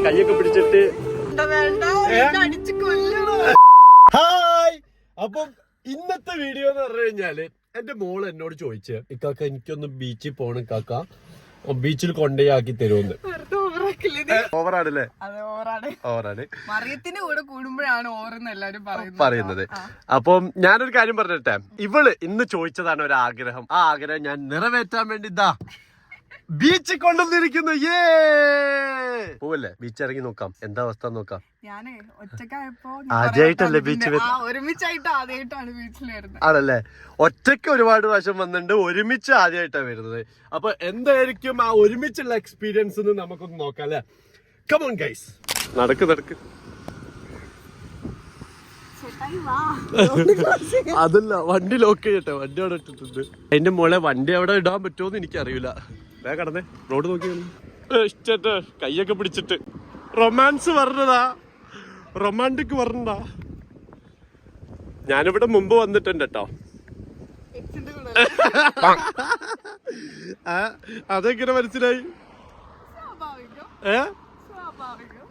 കയ്യൊക്കെ പിടിച്ചിട്ട് ഹായ്. അപ്പം ഇന്നത്തെ വീഡിയോ എന്ന് പറഞ്ഞു കഴിഞ്ഞാല് എന്റെ മോള് എന്നോട് ചോദിച്ചു, ഇക്കാക്ക എനിക്കൊന്ന് ബീച്ചിൽ പോണം കാക്ക, ബീച്ചിൽ കൊണ്ടേയാക്കി തരുമെന്ന്. ഓവറാണല്ലേ? ഓവറാണ്. മറിയത്തിന്റെ കൂടെ കൂടുമ്പോഴാണ് ഓവറെന്ന് എല്ലാരും പറയുന്നത്. അപ്പം ഞാനൊരു കാര്യം പറഞ്ഞിട്ടെ, ഇവള് ഇന്ന് ചോദിച്ചതാണ് ഒരു ആഗ്രഹം. ആ ആഗ്രഹം ഞാൻ നിറവേറ്റാൻ വേണ്ടി ഇതാ ബീച്ചിൽ കൊണ്ടുവന്നിരിക്കുന്നു. പോവല്ലേ? ബീച്ച് ഇറങ്ങി നോക്കാം, എന്താ അവസ്ഥ നോക്കാം. ഞാനേ ഒറ്റക്കായപ്പോ ആദ്യമായിട്ടല്ലേ ബീച്ച്? ഒരുമിച്ചായിട്ട് ആദ്യമായിട്ടാണ് ബീച്ചിൽ വരുന്നത്. ആണല്ലേ? ഒറ്റയ്ക്ക് ഒരുപാട് പ്രാവശ്യം വന്നിട്ടുണ്ട്, ഒരുമിച്ച് ആദ്യമായിട്ടാണ് വരുന്നത്. അപ്പൊ എന്തായിരിക്കും ആ ഒരുമിച്ചുള്ള എക്സ്പീരിയൻസ് എന്ന് നമുക്കൊന്ന് നോക്കാം അല്ലെ? കം ഓൺ ഗൈസ്, നടക്ക്. അതല്ല, വണ്ടി ലോക്ക് ചെയ്യട്ടെ, വണ്ടി അവിടെ ഇട്ടിട്ടുണ്ട്. അതിന്റെ മോളെ വണ്ടി അവിടെ ഇടാൻ പറ്റുമോന്ന് എനിക്കറിയില്ല. വേഗം കടന്നേ, റോഡ് നോക്കി ഇഷ്ട കൈയൊക്കെ പിടിച്ചിട്ട് റൊമാൻസ് പറഞ്ഞതാ, റൊമാൻറ്റിക് പറഞ്ഞതാ. ഞാനിവിടെ മുമ്പ് വന്നിട്ടുണ്ട് കേട്ടോ. അതെങ്ങനെ മനസ്സിലായി?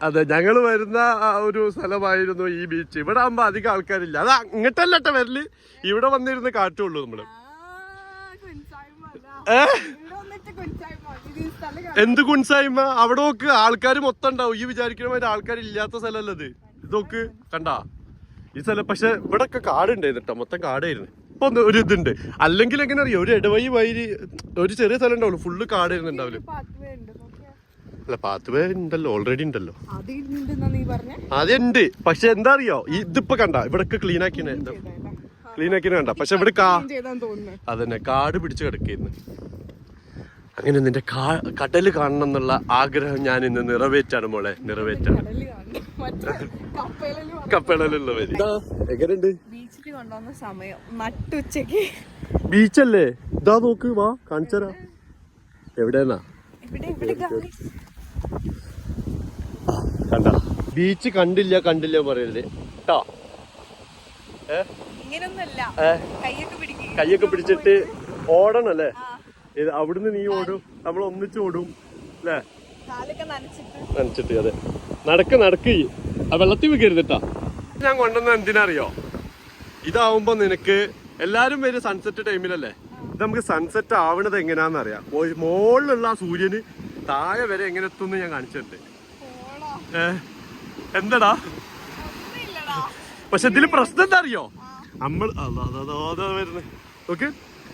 അതെ, ഞങ്ങള് വരുന്ന ഒരു സ്ഥലമായിരുന്നു ഈ ബീച്ച്. ഇവിടെ ആകുമ്പോ അധികം ആൾക്കാരില്ല. അത് ഇങ്ങോട്ടല്ലട്ട വരല്, ഇവിടെ വന്നിരുന്ന് കാറ്റുള്ളൂ നമ്മള്. എന്ത് കുൻസായ്മ? അവിടെ നോക്ക്, ആൾക്കാർ മൊത്തം ഉണ്ടാവും. ഈ വിചാരിക്കണമാതിരി ആൾക്കാരില്ലാത്ത സ്ഥലമല്ലത്. ഇതൊക്കെ കണ്ടാ ഈ സ്ഥലം. പക്ഷെ ഇവിടെ ഒക്കെ കാടുണ്ടായിരുന്നു കേട്ടോ, മൊത്തം കാടായിരുന്നു. ഇപ്പൊ ഒരു ഇതുണ്ട്. അല്ലെങ്കിൽ എങ്ങനെ അറിയാം, ഒരു ഇടവഴി വഴി ഒരു ചെറിയ സ്ഥലം ഉണ്ടാവുള്ളൂ, ഫുള്ള് കാടായിരുന്നുണ്ടാവില്ല. അല്ല, പാത്ത് വേ ഉണ്ടല്ലോ, ഓൾറെഡി ഉണ്ടല്ലോ. അതുണ്ട്, പക്ഷെ എന്താ അറിയോ, ഇതിപ്പോ കണ്ട ഇവിടൊക്കെ ക്ലീൻ ആക്കിനെ കണ്ട. പക്ഷെ ഇവിടെ അതന്നെ കാട് പിടിച്ച് കിടക്കുന്നു. അങ്ങനെ നിന്റെ കടല് കാണണം എന്നുള്ള ആഗ്രഹം ഞാൻ ഇന്ന് നിറവേറ്റാണ് മോളെ, നിറവേറ്റാണ്. കപ്പലുള്ളവര് എങ്ങനെയുണ്ട്? ബീച്ചിൽ കൊണ്ടുവന്ന സമയം നട്ടുച്ചക്ക്. ബീച്ചല്ലേ? ഇതാ നോക്ക്, വാ കാണിച്ചരാ. എവിടെയാ? കണ്ട ബീച്ച് കണ്ടില്ല പറയല്ലേ കേട്ടോ. കയ്യൊക്കെ പിടിച്ചിട്ട് ഓടണം അല്ലേ? അവിടുന്ന് നീ ഓടും, നമ്മൾ ഒന്നിച്ച് ഓടും അല്ലേ? നനച്ചിട്ട്. അതെ, നടക്ക്. ആ വെള്ളത്തിൽ വെക്കരുതിട്ടാ. ഞാൻ കൊണ്ടുവന്ന എന്തിനറിയോ, ഇതാവുമ്പോ നിനക്ക് എല്ലാരും വരും സൺസെറ്റ് ടൈമിലല്ലേ. ഇത് നമുക്ക് സൺസെറ്റ് ആവണത് എങ്ങനെയാന്ന് അറിയാം. മുകളിലുള്ള ആ സൂര്യന് താഴെ വരെ എങ്ങനെ എത്തും ഞാൻ കാണിച്ചിട്ടുണ്ട്. എന്താടാ? പക്ഷെ ഇതില് പ്രശ്നം എന്താ അറിയോ, നമ്മൾ വരുന്നത് ഓക്കെ.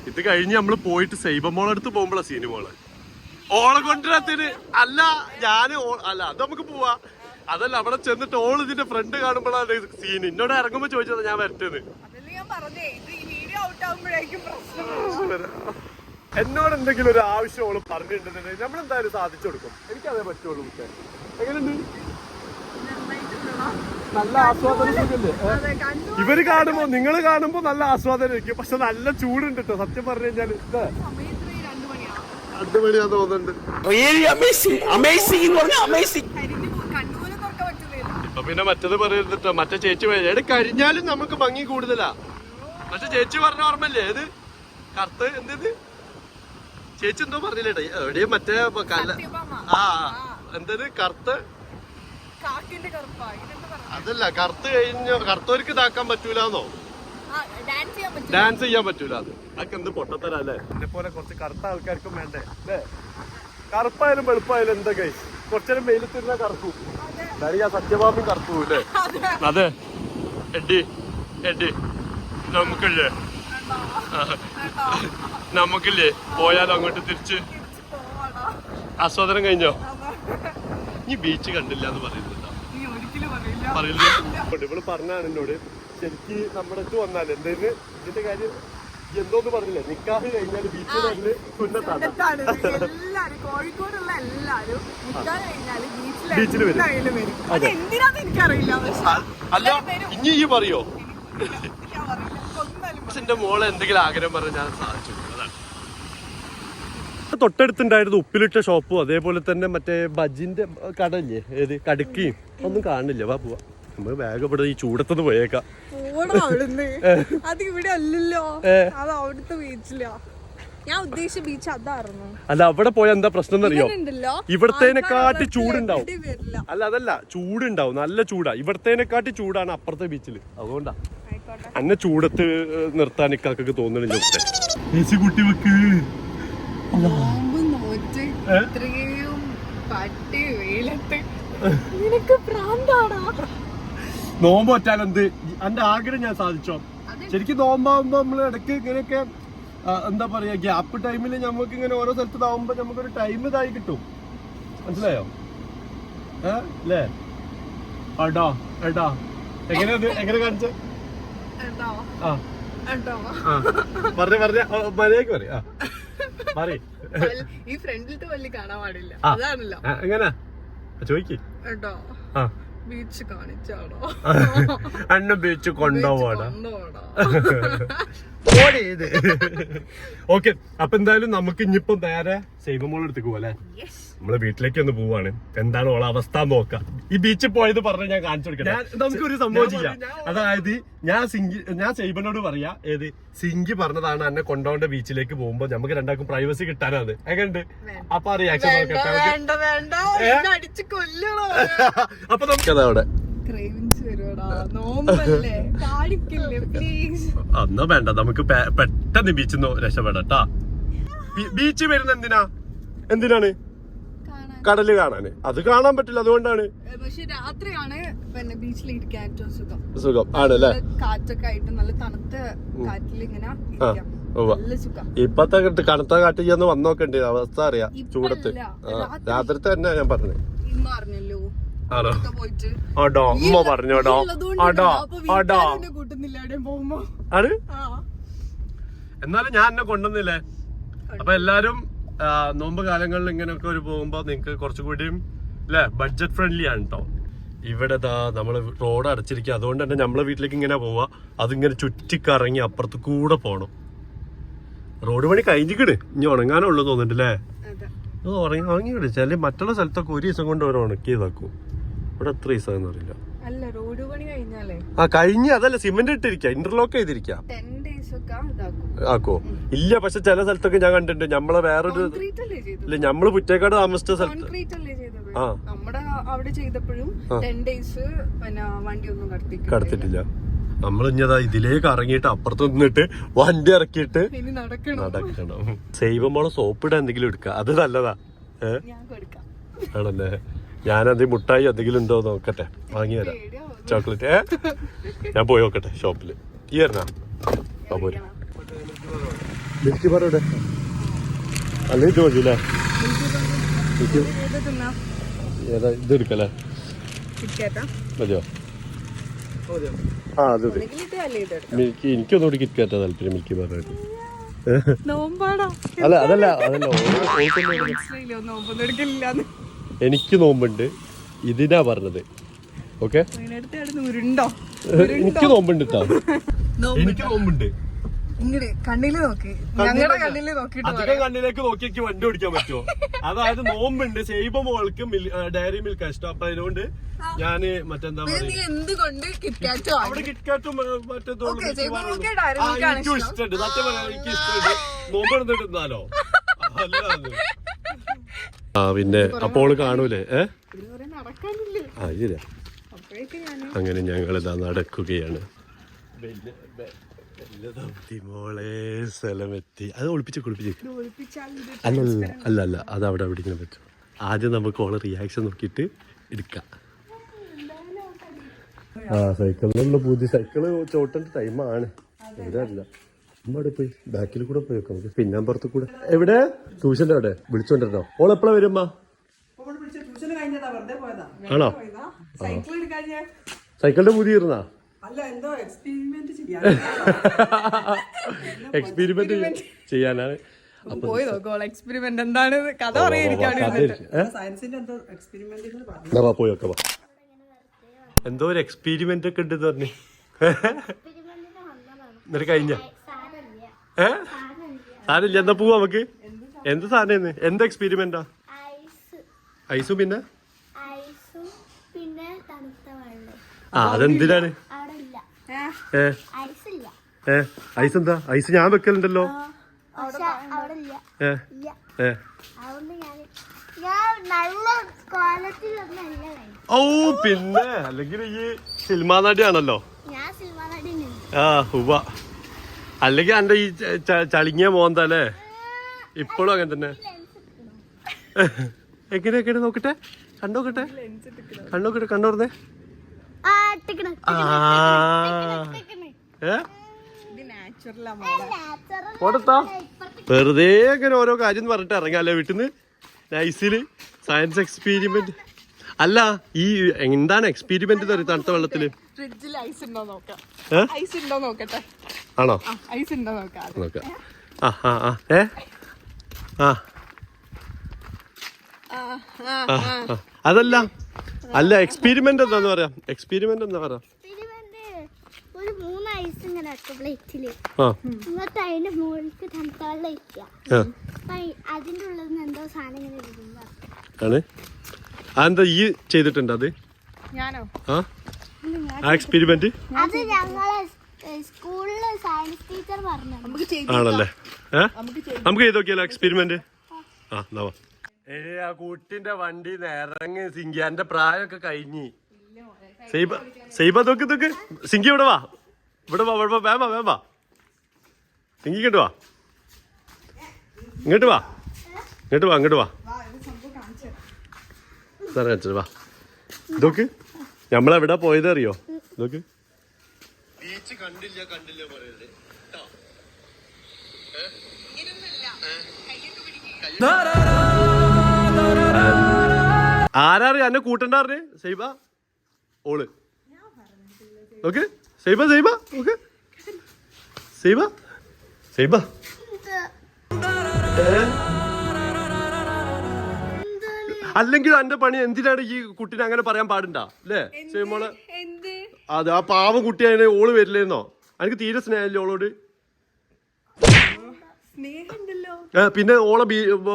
ഇത് കഴിഞ്ഞ് നമ്മള് പോയിട്ട് സൈബമോളടുത്ത് പോകുമ്പോഴാ സീന് മോള് ഓളെ കൊണ്ടുവരാത്തിന്. അല്ല അല്ല അത് നമുക്ക് പോവാ. അതല്ല, അവിടെ ചെന്നിട്ട് ഓള് ഇതിന്റെ ഫ്രണ്ട് കാണുമ്പോഴാണ് സീൻ. എന്നോട് ഇറങ്ങുമ്പോ ചോദിച്ചത് ഞാൻ വരട്ടേന്ന്. എന്നോട് എന്തെങ്കിലും ഒരു ആവശ്യം ഓള് പറഞ്ഞിട്ടുണ്ടെന്നുണ്ടെങ്കിൽ നമ്മളെന്തായാലും സാധിച്ചു കൊടുക്കും. എനിക്കതേ പറ്റുള്ളൂ. എങ്ങനെയുണ്ട്? നല്ല ആസ്വാദനം സുഖല്ലേ? ഇവര് കാണുമ്പോ, നിങ്ങള് കാണുമ്പോ നല്ല ആസ്വാദനം ഇരിക്കും. പക്ഷെ നല്ല ചൂടുണ്ട് കേട്ടോ, സത്യം പറഞ്ഞു കഴിഞ്ഞാല്. 2 മണിയാന്ന് തോന്നുന്നുണ്ട്. ഇപ്പൊ പിന്നെ മറ്റത് പറയരുത്, മറ്റേ ചേച്ചി കഴിഞ്ഞാലും നമുക്ക് ഭംഗി കൂടുതലാ. മറ്റേ ചേച്ചി പറഞ്ഞ ഓർമ്മല്ലേ? ഏത് കറുത്ത് എന്തത് ചേച്ചി എന്തോ പറഞ്ഞില്ലേട്ടാ എവിടെയും മറ്റേ എന്തത് കറുത്ത് അതല്ല, കറുത്ത് കഴിഞ്ഞ കറുത്തവർക്ക് ഇതാക്കാൻ പറ്റൂലെന്നോ, ഡാൻസ് ചെയ്യാൻ പറ്റൂല. അതൊക്കെ എന്ത് പൊട്ടത്തരാ അല്ലേ? എന്നെ പോലെ കുറച്ച് കറുത്ത ആൾക്കാർക്കും വേണ്ടേ അല്ലേ? കറുപ്പായാലും വെളുപ്പായാലും എന്താ കൈ കുറച്ചേരം വെയിലത്തിരുന്ന കറക്കും. ഞാൻ സത്യഭാമി കറുത്തു അല്ലേ? അതെ, എഡി നമുക്കില്ലേ പോയാലും അങ്ങോട്ട് തിരിച്ച് ആസ്വാദനം കഴിഞ്ഞോ? ഈ ബീച്ച് കണ്ടില്ല എന്ന് പറയുന്നുണ്ടോ? പറയില്ല. ഇവള് പറഞ്ഞാണ് എന്നോട്, ശരിക്ക് നമ്മുടെ അടുത്ത് വന്നാല് എന്തായാലും ഇതിന്റെ കാര്യം എന്തോന്ന് പറഞ്ഞില്ലേ, നിക്കാഹ് കഴിഞ്ഞാല് ബീച്ചിൽ വരല് സുന്നത്താണ്. ബീച്ചിൽ വരും. അല്ല, ഇനി ഈ പറയോ? പക്ഷെ എന്റെ മോളെ എന്തെങ്കിലും ആഗ്രഹം പറഞ്ഞാൽ ഞാൻ സാധിച്ചു. അതാണ്. തൊട്ടടുത്തുണ്ടായിരുന്നു ഉപ്പിലിട്ട ഷോപ്പും അതേപോലെ തന്നെ മറ്റേ ബജിന്റെ കടയില്ലേ, ഏത് കടുക്കയും ഒന്നും കാണില്ല. വാ പോവാ, നമ്മള് ബാഗ് ഇവിടെ ഈ ചൂടത്തുനിന്ന് പോയേക്കാം. ഞാൻ ഉദ്ദേശിച്ച ബീച്ച് അതായിരുന്നു. അല്ല അവിടെ പോയാൽ എന്താ പ്രശ്നം എന്നറിയോ? ഉണ്ടല്ലോ ഇവിടത്തേനെക്കാട്ടി ചൂടുണ്ടാവും. വരില്ല. അതല്ല ചൂടുണ്ടാവും, നല്ല ചൂടാ. ഇവിടത്തേനെക്കാട്ടി ചൂടാണ് അപ്പുറത്തെ ബീച്ചില്. അതുകൊണ്ടാ അന്നെ ചൂടത്ത് നിർത്താൻ ഇക്കാക്കൊക്കെ തോന്നണില്ല. കുട്ടി വെക്ക് നോമ്പ് നോറ്റ് ഇത്രയും പട്ടി വെയിലത്ത് നിനക്ക് പ്രാന്താടാ. നോമ്പ് പറ്റാലെന്ത് എന്റെ ആഗ്രഹം ഞാൻ സാധിച്ചോ? ശരിക്കും നോമ്പാകുമ്പോ നമ്മള് ഇടയ്ക്ക് ഇങ്ങനെയൊക്കെ എന്താ പറയാ, ഗ്യാപ്പ് ടൈമിൽ നമുക്ക് ഇങ്ങനെ ഓരോ സ്ഥലത്ത് ഇതാവുമ്പോ നമുക്കൊരു ടൈം ഇതായി കിട്ടും. മനസ്സിലായോ? അല്ലേ? എടാ എടാ എങ്ങനെ കാണിച്ച ഈ ഫ്രണ്ടിലത്തെ വള്ളി കാണാൻ പാടില്ല. അതാണല്ലോ. എങ്ങനെ ചോദിക്ക്. ബീച്ച് കാണിച്ചാണോ? അന്ന ബീച്ച് കൊണ്ടുപോവാടാ. ഓക്കെ, അപ്പൊ എന്തായാലും നമുക്ക് ഇനിയിപ്പോ നേരെ സൈബമോൾ അടുത്തേക്ക് പോവാ അല്ലെ? നമ്മളെ വീട്ടിലേക്ക് ഒന്ന് പോവാണ്. എന്താണ് ഓളെ അവസ്ഥ നോക്കാം. ഈ ബീച്ചിൽ പോയത് പറഞ്ഞ ഞാൻ കാണിച്ചു കൊടുക്കാം. നമുക്കൊരു സംഭവം ചെയ്യാം. അതായത് ഞാൻ സൈബനോട് പറയാ, ഏത് സിങ്കി പറഞ്ഞതാണ് എന്നെ കൊണ്ടുപോകേണ്ട ബീച്ചിലേക്ക് പോകുമ്പോ നമുക്ക് രണ്ടാൾക്കും പ്രൈവസി കിട്ടാനാണ്. എങ്ങനെയുണ്ട്? അപ്പൊ ആ റിയാക്ഷൻ അപ്പൊ നമുക്കതാ അവിടെ അന്നോ വേണ്ട. നമുക്ക് പെട്ടെന്ന് ബീച്ചിൽ നിന്ന് രക്ഷപ്പെടാ. ബീച്ച് വരുന്ന എന്തിനാണ്? കടല് കാണാന്. അത് കാണാൻ പറ്റില്ല, അതുകൊണ്ടാണ്. പക്ഷെ രാത്രിയാണ് പിന്നെ ബീച്ചിൽ ഇരിക്കാൻ ഏറ്റവും സുഖം ആണല്ലേ? കാറ്റൊക്കെ ആയിട്ട് നല്ല തണുത്ത കാറ്റിൽ ഇങ്ങനെ ഇപ്പത്തെ കണത്ത കാറ്റ് ചെന്ന് വന്നോക്കണ്ടേ അവസ്ഥ അറിയാം. ചൂടത്ത് രാത്രിത്തെ തന്നെ ഞാൻ പറഞ്ഞത്. ഇമ്മ അറിഞ്ഞല്ലോ. ആണോ? ആടോ ഉമ്മ പറഞ്ഞോടോ? ആടോ ആടോ പോകുമ്പോ ആണ്. എന്നാലും ഞാൻ എന്നെ കൊണ്ടുവന്നില്ലേ. അപ്പൊ എല്ലാരും നോമ്പ് കാലങ്ങളിൽ ഇങ്ങനെയൊക്കെ ഒരു പോകുമ്പോ നിങ്ങക്ക് കുറച്ചുകൂടിയും അല്ലെ ബഡ്ജറ്റ് ഫ്രണ്ട്ലി ആണ് കേട്ടോ. ഇവിടെ നമ്മള് റോഡ് അടച്ചിരിക്കുക. അതുകൊണ്ട് തന്നെ നമ്മളെ വീട്ടിലേക്ക് ഇങ്ങനെ പോവാ. അതിങ്ങനെ ചുറ്റിക്കറങ്ങി അപ്പുറത്ത് കൂടെ പോണം. റോഡ് പണി കഴിഞ്ഞിക്കണ്, ഇനി ഉണങ്ങാനുള്ളൂ തോന്നിട്ടല്ലേ? ഉണങ്ങിവിടെ. ചില മറ്റുള്ള സ്ഥലത്തൊക്കെ ഒരു ദിവസം കൊണ്ട് അവർ ഉണക്കിയതാക്കും. ഇവിടെ എത്ര ദിവസം അറിയില്ല. കഴിഞ്ഞ അതല്ല സിമെന്റ് ഇട്ടിരിക്ക, ഇന്റർലോക്ക് ചെയ്തിരിക്ക. ആക്കോ? ഇല്ല, പക്ഷെ ചില സ്ഥലത്തൊക്കെ ഞാൻ കണ്ടിട്ടുണ്ട്. നമ്മളെ വേറൊരു ഇല്ല, നമ്മള് പുറ്റേക്കാട് താമസിച്ച സ്ഥലത്ത് കടത്തിട്ടില്ല. നമ്മളിഞ്ഞതാ ഇതിലേക്ക് ഇറങ്ങിയിട്ട് അപ്പുറത്ത് നിന്നിട്ട് വണ്ടി ഇറക്കിയിട്ട് നടക്കണം. സൈവമോളെ സോപ്പിടാൻ എന്തെങ്കിലും എടുക്ക, അത് നല്ലതാ. ആണല്ലേ? ഞാനത് മുട്ടായി എന്തെങ്കിലും ഉണ്ടോ നോക്കട്ടെ, വാങ്ങിത്തരാം. ചോക്ലേറ്റ് ഞാൻ പോയി നോക്കട്ടെ ഷോപ്പില്. ഈ വരണ പോരാ. മിൽക്കി ബാർ ഇവിടെ അല്ല, ഇത് മതിയല്ലേ? ഏതാ ഇത് എടുക്കല്ലേ? മതിയോ? ആ അത് മിൽക്കി. എനിക്കൊന്നുകൂടി കിറ്റ്കാറ്റാ താല്പര്യം, മിൽക്കി ബാറായിട്ട്. അല്ല അതല്ല എനിക്ക് നോമ്പുണ്ട്, ഇതിനാ പറഞ്ഞത്. ഓക്കെ, എനിക്ക് നോമ്പുണ്ട് കേട്ടോ. എനിക്ക് നോമ്പുണ്ട്. അധികം കണ്ണിലേക്ക് നോക്കി വണ്ടി ഓടിക്കാൻ പറ്റുമോ? അതായത് നോമ്പുണ്ട്. സൈബ മോൾക്ക് ഡയറി മിൽക്ക് ഇഷ്ടം. അപ്പൊ അതിനോണ്ട് ഞാന് മറ്റെന്താ പറയാ, അവിടെ കിറ്റ്കാറ്റും മറ്റേതും എനിക്കും ഇഷ്ടമുണ്ട്. സത്യം പറയാൻ എനിക്ക് ഇഷ്ടമുണ്ട്. നോമ്പ് എടുത്തിട്ടുന്നാലോ അല്ലാതെ. പിന്നെ അപ്പോൾ കാണൂലേ? ശരിയാ. അങ്ങനെ ഞങ്ങളിതാ നടക്കുകയാണ്. മോളെ സ്ഥലമെത്തി. അത് ഒളിപ്പിച്ച് അല്ല അത് അവിടെ പിടിക്കാൻ പറ്റും. ആദ്യം നമുക്ക് ഓളെ റിയാക്ഷൻ നോക്കിയിട്ട് എടുക്കാം. സൈക്കിളിനുള്ള പുതിയ സൈക്കിള് ചോട്ടേണ്ട ടൈമാണ്. എവിടെ അല്ല അവിടെ പോയി ബാക്കിൽ കൂടെ പോയി വെക്കാം. നമുക്ക് പിന്നാമ്പുറത്ത് കൂടെ. എവിടെ? ട്യൂഷന്റെ അവിടെ വിളിച്ചോണ്ടോ? ഓളെപ്പോഴാ വരുമ്പോ? ആണോ? സൈക്കിളിന്റെ പുതിയ ഇരുന്നാ എക്സ്പെരിമെന്റ് ചെയ്യാനാണ്. പോയി വെക്കാം. എന്തോ ഒരു എക്സ്പെരിമെന്റ് ഒക്കെ ഉണ്ടെന്ന് പറഞ്ഞു. എന്നിട്ട് കഴിഞ്ഞ സാധനമില്ല. എന്നാ പോവാ നമുക്ക്. എന്ത് സാധനം? എന്ത് എക്സ്പെരിമെന്റാ? ഐസും പിന്നെ അതെന്തിനാണ്? ഐസ് എന്താ? ഐസ് ഞാൻ വെക്കലുണ്ടല്ലോ. ഏ ഏ ഓ പിന്നെ അല്ലെങ്കിൽ ഈ സിനിമാ നടിയാണല്ലോ. ആ ഉവ്വ. അല്ലെങ്കിൽ എന്റെ ഈ ചളിങ്ങിയ മോന്തല്ലേ ഇപ്പോഴും അങ്ങനെ തന്നെ. എങ്ങനെ നോക്കട്ടെ, കണ്ടോക്കട്ടെ, കണ്ടോർന്നേ. വെറുതെ അങ്ങനെ ഓരോ കാര്യം പറഞ്ഞിട്ട് ഇറങ്ങാല്ലേ വീട്ടിന്ന്. നൈസില് സയൻസ് എക്സ്പീരിമെന്റ്. അല്ല ഈ എന്താണ് എക്സ്പീരിമെന്റ് തണുത്ത വെള്ളത്തില്? ഫ്രിഡ്ജിൽ ഐസ് ഉണ്ടോ നോക്കാം. ഐസ് ഉണ്ടോ നോക്കട്ടെ. ആണോ? ഐസ് ഉണ്ടോ നോക്കാം. അതല്ല അല്ല എക്സ്പീരിമെന്റ് എന്താന്ന് പറയാം. എക്സ്പീരിമെന്റ് എന്താ പറയാ? ഒരു 3 ഐസ് ഇങ്ങനെ പ്ലേറ്റില് എന്നിട്ട് അതിന്റെ മുകളിലേക്ക് തണുത്ത വെള്ളം ഇരിക്കുക. അതിന്റെ ഉള്ളിൽ നിന്ന് എന്തോ സാധനം ഇങ്ങനെ ആണ്. അതെന്താ ഈ ചെയ്തിട്ടുണ്ട് അത്? ഞാനോ? ആ എക്സ്പീരിമെന്റ് അത് ഞങ്ങളെ സ്കൂളില് സയൻസ് ടീച്ചർ പറഞ്ഞു. ആണല്ലേ? നമുക്ക് ചെയ്ത് നോക്കിയാലോ എക്സ്പീരിമെന്റ്? ആ കുട്ടിന്റെ വണ്ടി ഇറങ്ങി. സിങ്കിന്റെ പ്രായമൊക്കെ കഴിഞ്ഞ്. സൈബ നോക്ക് സിങ്കി ഇവിടെ വാ, വേമ സിങ്കി ഇങ്ങോട്ട് വാ, ഇങ്ങോട്ട് വാ. വാ ഇതൊക്കെ നമ്മളെവിടെ പോയത് അറിയോ? ഇതൊക്കെ ബീച്ച് കണ്ടില്ല പറയല്ലേ. ആരാറിയ എന്നെ കൂട്ടണ്ടാറിന്? സൈബ ഓള് ഓക്കെ. സൈബ ഓക്കെ. സൈബ അല്ലെങ്കിൽ എന്റെ പണി എന്തിനാണ് ഈ കുട്ടീനെ അങ്ങനെ പറയാൻ പാടുണ്ടാ അല്ലേ സൈമോളെ? അത് ആ പാവം കുട്ടിയായ ഓള് വരില്ലേന്നോ? എനിക്ക് തീരെ സ്നേഹമില്ല ഓളോട്. പിന്നെ ഓളെ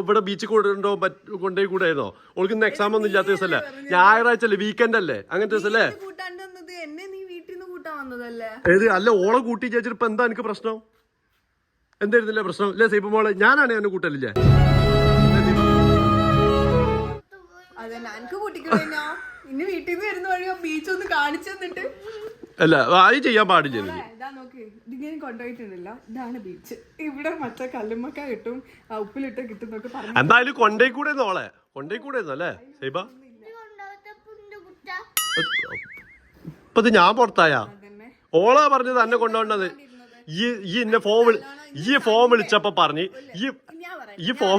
ഇവിടെ ബീച്ചിൽ കൊണ്ടുപോയി കൂടായിരുന്നോ? ഓൾക്ക് ഇന്ന് എക്സാം ഒന്നും ഇല്ലാത്ത ദിവസമല്ലേ? ഞായറാഴ്ച അല്ലേ, വീക്കെൻഡ് അല്ലേ? അങ്ങനത്തെ ദിവസല്ലേ? ഏത് അല്ല ഓളെ കൂട്ടി ചേച്ചിട്ട് ഇപ്പൊ എന്താ എനിക്ക് പ്രശ്നം? എന്തായിരുന്നില്ലേ പ്രശ്നം? ഇല്ലേ സൈബ മോളെ? ഞാനാണ് എന്നെ കൂട്ടലില്ലേ? അല്ല അത് ചെയ്യാൻ പാടില്ല. കൊണ്ടുപോയിട്ടുണ്ടല്ലോ, ഇതാണ് ബീച്ച്. ഇവിടെ മറ്റേ കല്ലുമ്മക്ക കിട്ടും, ഉപ്പിലിട്ട് കിട്ടും. എന്തായാലും കൊണ്ടേക്കൂടെ അല്ലേ സൈബ? ഇപ്പൊ ഞാൻ പുറത്തായ ഓളാ പറഞ്ഞത് എന്നെ കൊണ്ടുപോകേണ്ടത്. ഈ ഫോം വിളിച്ചപ്പോ പറഞ്ഞ് ഈ ഫോം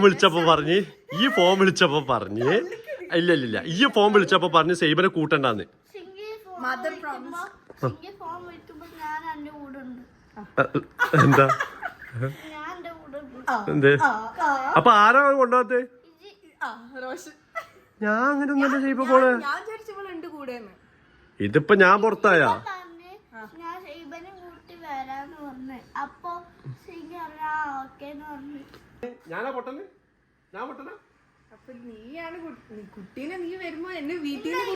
വിളിച്ചപ്പോ പറഞ്ഞ് സൈബനെ കൂട്ടണ്ടാന്ന്. എന്താ എന്തേ? അപ്പൊ ആരാ കൊണ്ടുപോകത്തെ? ഞാൻ അങ്ങനെ ഒന്നല്ല സൈബ പോളെ. ഇതിപ്പോ ഞാൻ പുറത്തായ ഞാനാ പൊട്ടല്? ഞാൻ പൊട്ടല? അപ്പൊ നീയാണ് കുട്ടീനെ. നീ വരുമ്പോ എന്നെ വീട്ടിൽ നീ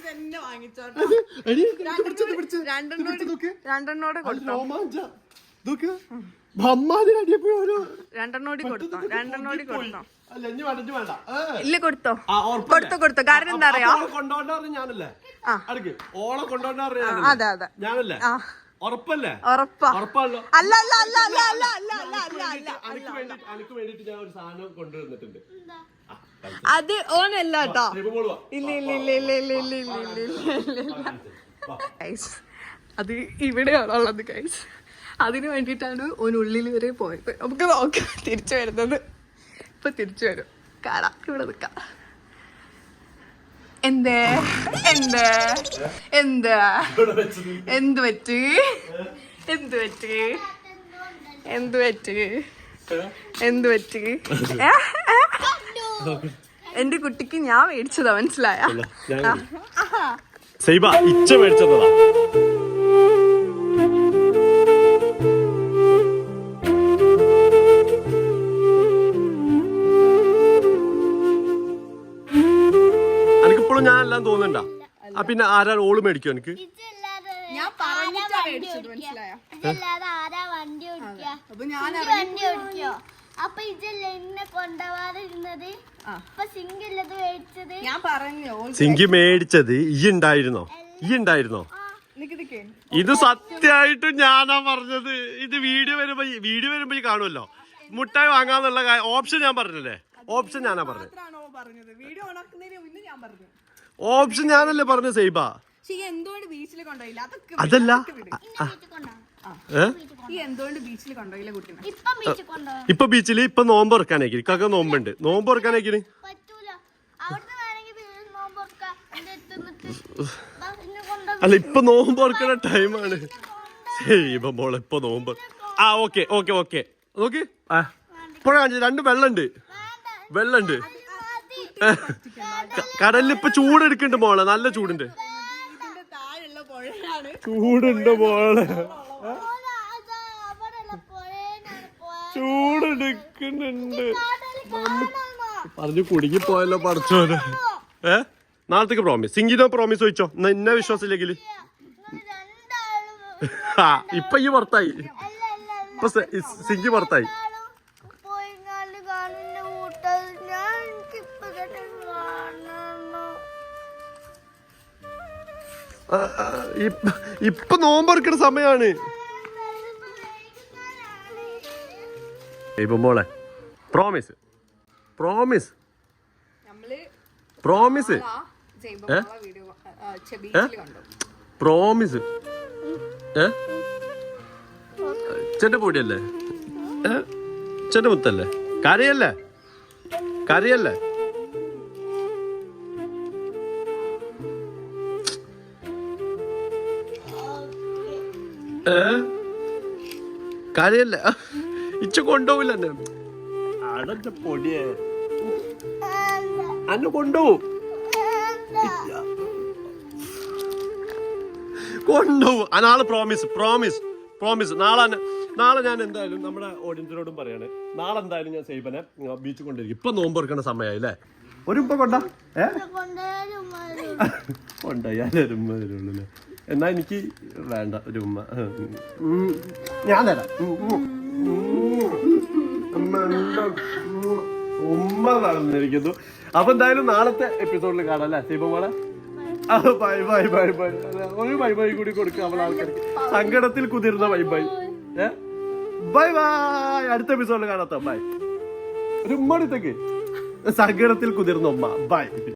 തന്നെ വാങ്ങിച്ചോട്ടോ. രണ്ടെണ്ണോടെ കൊടുത്തോ. ഇല്ല കൊടുത്തോ. കാരണം എന്താ പറയാ? അതെ ഞാനല്ലേ? ഉറപ്പല്ലേ? ഉറപ്പാ. അല്ല ഞാൻ ഒരു സാധനം കൊണ്ടുവന്നിട്ടുണ്ട്. അത് ഓനല്ല കേട്ടോ. അത് ഇവിടെയാണുള്ളത് ഗൈസ്. അതിന് വേണ്ടിയിട്ടാണ് ഓനുള്ളിൽ വരെ പോയത്. നമുക്ക് നോക്കാം തിരിച്ചു വരുന്നത്. ഇപ്പൊ തിരിച്ചു വരും, കാണാം. ഇവിടെ നിൽക്കാം. എന്ത് പറ്റി? എന്റെ കുട്ടിക്ക് ഞാൻ മേടിച്ചതാ, മനസ്സിലായ? സൈബ ഇച്ച മേടിച്ചതാ. എനിക്കിപ്പോഴും ഞാൻ എല്ലാം തോന്നണ്ട. പിന്നെ ആരാ ഓള് മേടിക്കോ എനിക്ക്? ഞാൻ പറഞ്ഞിട്ടാ മേടിച്ചത്, മനസ്സിലായോ? ഇതല്ലാതെ ആരാ വണ്ടി ഓടിക്കുക? അപ്പൊ ഞാൻ വണ്ടി ഓടിക്കോ? അപ്പൊ ഇതല്ലേ എന്നെ കൊണ്ടുപോകാതിരുന്നത്? അപ്പൊ സിംഗില്ലത് മേടിച്ചത്? ഞാൻ പറഞ്ഞു സിങ്കി മേടിച്ചത് ഈ ഉണ്ടായിരുന്നോ? ഇത് സത്യമായിട്ടും ഞാനാ പറഞ്ഞത്. ഇത് വീഡിയോ വരുമ്പോ ഈ കാണുമല്ലോ. മുട്ടായി വാങ്ങാന്നുള്ള ഓപ്ഷൻ ഞാൻ പറഞ്ഞല്ലേ? ഓപ്ഷൻ ഞാനാ പറഞ്ഞത്. ഓപ്ഷൻ ഞാനല്ലേ പറഞ്ഞ സൈബ. എന്തുകൊണ്ട് ബീച്ചിൽ കൊണ്ടുപോയില്ല? അതല്ല എന്തുകൊണ്ട് ബീച്ചിൽ കൊണ്ടുപോയില്ല കുട്ടീനെ? ഇപ്പൊ ബീച്ചില് ഇപ്പൊ നോമ്പ് തുറക്കാനേക്കിന്. ഇക്കൊക്കെ നോമ്പുണ്ട്. നോമ്പ് തുറക്കാനേക്കിന് പറ്റൂല. അവിടുന്ന് വേണമെങ്കിൽ നോമ്പ് തുറക്കാം. എന്റെ അടുത്ത് നിന്നിട്ട് അല്ല ഇപ്പൊ നോമ്പ് തുറക്കണ ടൈമാണ്. സൈബ മോളെ ഇപ്പൊ നോമ്പ്. ഓക്കെ നോക്ക് ഇപ്പോഴാ രണ്ട് വെള്ളണ്ട്. കടലിൽ ഇപ്പൊ ചൂടെടുക്കുന്നുണ്ട് മോളെ. നല്ല ചൂടുണ്ട് മോളെ. ചൂടെടുക്കുന്നുണ്ട്. പറഞ്ഞു കുടുങ്ങി പോയല്ലോ പടച്ചോന്. നാളത്തേക്ക് പ്രോമിസ്. സിംഗിനോ പ്രോമിസ് ചോദിച്ചോ? എന്നെ വിശ്വാസമില്ലെങ്കിൽ ഇപ്പൊ ഈ പുറത്തായി. ഇപ്പൊ സിംഗി പുറത്തായി. ഇപ്പൊ നോമ്പെടുക്കുന്ന സമയാണ്. ഇപ്പൊ മോളെ പ്രോമിസ് പ്രോമിസ് ചെന്റെ പൊടിയല്ലേ? ചെന്റെ മുത്തല്ലേ? കരയല്ലേ? കാര്യല്ലേ? ഇച്ച കൊണ്ടുപോവില്ല എന്നെ. അടച്ച പൊടിയെ അന്നെ കൊണ്ടുപോവും. നാളെ പ്രോമിസ്. നാളെ ഞാൻ എന്തായാലും നമ്മുടെ ഓഡിയൻസിനോടും പറയാണ്. നാളെ എന്തായാലും ഞാൻ സൈബനെ ബീച്ച് കൊണ്ടിരിക്കും. ഇപ്പൊ നോമ്പ് തുറക്കേണ്ട സമയമായില്ലേ? ഒരു ഉമ്മ കൊണ്ടായാലും വരുള്ളൂ. എന്നാ എനിക്ക് വേണ്ട ഒരു ഉമ്മ. ഞാൻ തരാം. ഉമ്മ നടന്നിരിക്കുന്നു. അപ്പൊ എന്തായാലും നാളത്തെ എപ്പിസോഡിൽ കാണാം അല്ലേ സൈബ മോളെ? ബൈ ഒരു ബൈ കൂടി കൊടുക്കുക നമ്മളെ ആൾക്കാർക്ക്. സങ്കടത്തിൽ കുതിർന്ന ബൈ. അടുത്ത എപ്പിസോഡിൽ കാണാത്ത ബൈ. ഒരു ഉമ്മ എടുത്തേക്ക്. സങ്കടത്തിൽ കുതിർന്ന ഉമ്മ. ബൈ.